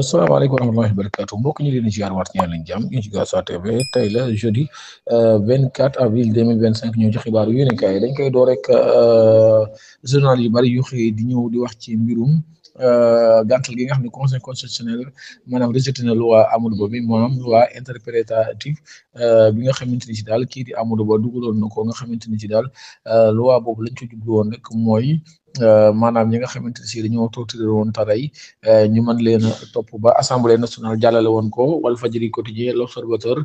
salaamaaleykum wa rahmatullahi wa barakaatu mbokk ñi leen di ziar waat ñaan lañ jàmm ñu ci Diaspora TV tey la jeudi 24 avril 2025 ñëw ci xibaar yu yéene kaay dañ koy door rek journal yu bari yu xëy di ñëw di wax ci mbirum gàntal gi nga xam ne conseil constitutionnel maanaam rejeté na loi Amadou Ba bi maanaam loi interprétative bi nga xamante ni ci daal kii di Amadou Ba dugaloon na ko nga xamante ni ci daal loi boobu lañ ko jublu woon rek mooy. Maanaam ñi nga xamante ne si dañoo torturé woon taray ñu mën leen a topp ba assemblée nationale jàllale woon ko Walfadjri quotidien l'Observateur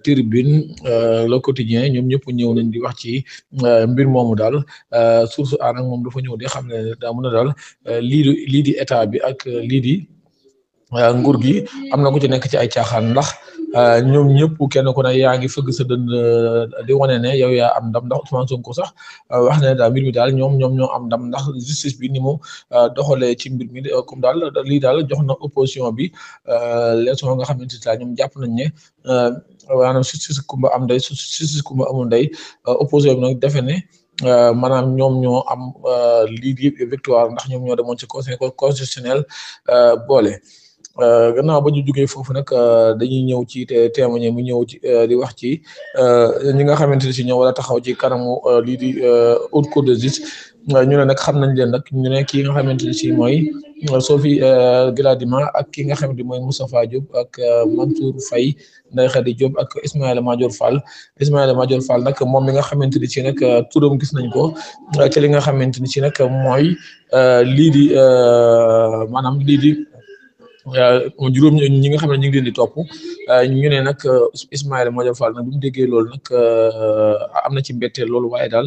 Tribune le quotidien ñoom ñëpp ñëw nañ di wax ci mbir moomu daal source a nag moom dafa ñëw di xam ne daa mën a daal lii di état bi ak lii di nguur gi am na ku ci nekk ci ay caaxaan ndax ñoom ñëpp kenn ku ne yaa ngi fëgg sa dënn di wane ne yow yaa am ndam ndax Ousmane Sonko sax wax ne daal mbir mi daal ñoom ñoo am ndam ndax justice bi ni mu doxalee ci mbir mi comme daal lii daal jox na opposition bi leçon nga xamante ne daal ñoom jàpp nañ ne maanaam justice kumba am ndey justice kumba amul ndey opposition bi nag defe ne maanaam ñoom ñoo am lii di victoire ndax ñoom ñoo demoon ci conseil constitutionnel boole. Gannaaw ba ñu jógee foofu nag dañuy ñëw ci témoigné mu ñëw ci di wax ci ñi nga xamante ne si ñoo war a taxaw ci kanamu lii di haute cour de justice ñu ne nag xam nañ leen nag ñu ne kii nga xamante ne si mooy Sophie Gladima ak ki nga xamante mooy Moustapha Diop ak Mansour Faye Ndeye Khady Diop ak Ismaïla Madior Fall nag moom mi nga xamante ni si nag turam gis nañ ko ci li nga xamante ni si nag mooy lii di maanaam lii di. Juróom ñi nga xam ne ñu ngi leen di topp ñu ne nag Ismaïla Madior Fall nag bi mu déggee loolu nag am na ci mbetteel loolu waaye daal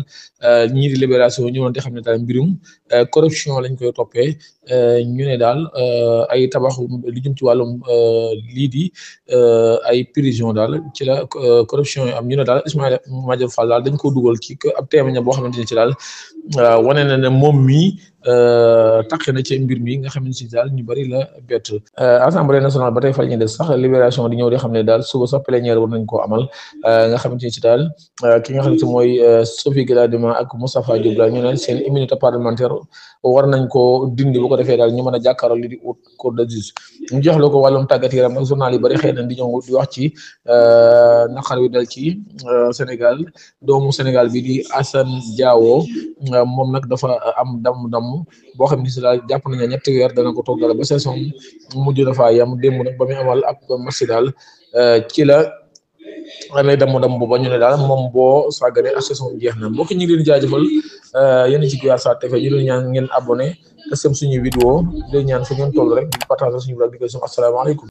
ñii di libération ñëwoon di xam ne daal mbirum corruption lañ koy toppee ñu ne daal ay tabaxu li jëm ci wàllum lii di ay prison daal ci la corruption yi am ñu ne daal Ismaïla Madior Fall daal dañ ko dugal ci ab témoignage boo xamante ne ci daal wane na ne moom mii taqe na ci mbir mi nga xam ne si daal ñu bari la bett assemblée nationale ba tey fa la ñuy des sax libération di ñëw di xam ne daal suba sax plénière war nañ koo amal nga xamante ni si daal ki nga xam ne si mooy Sophie Gladima ak Moustapha Diop daal ñu ne seen immunité parlementaire war nañ koo dindi bu ko defee daal ñu mën a jàkkaarloo li di haute cour de justice ñu joxloo ko wàllum tàggat yaram nag journal yi bari xëy na di ñëw di wax ci naqar wi dal ci Sénégal doomu Sénégal bi di Assane Diao moom nag dafa am damm boo xam ne si daal jàpp nañ ne ñetti weer dana ko toog dara ba saison mujj dafa yam démb nag ba muy amal ab match daal ci la amee damm bu ba ñu ne daal moom boo sàgganee ak saison jeex na mbokk ñi ngi leen jaajëfal yéen ci Diaspora TV ñu leen ñaan ngeen abonné te sem suñu vidéo di leen ñaan fu ngeen toll rek di partager suñu vidéo di ko asalaamaaleykum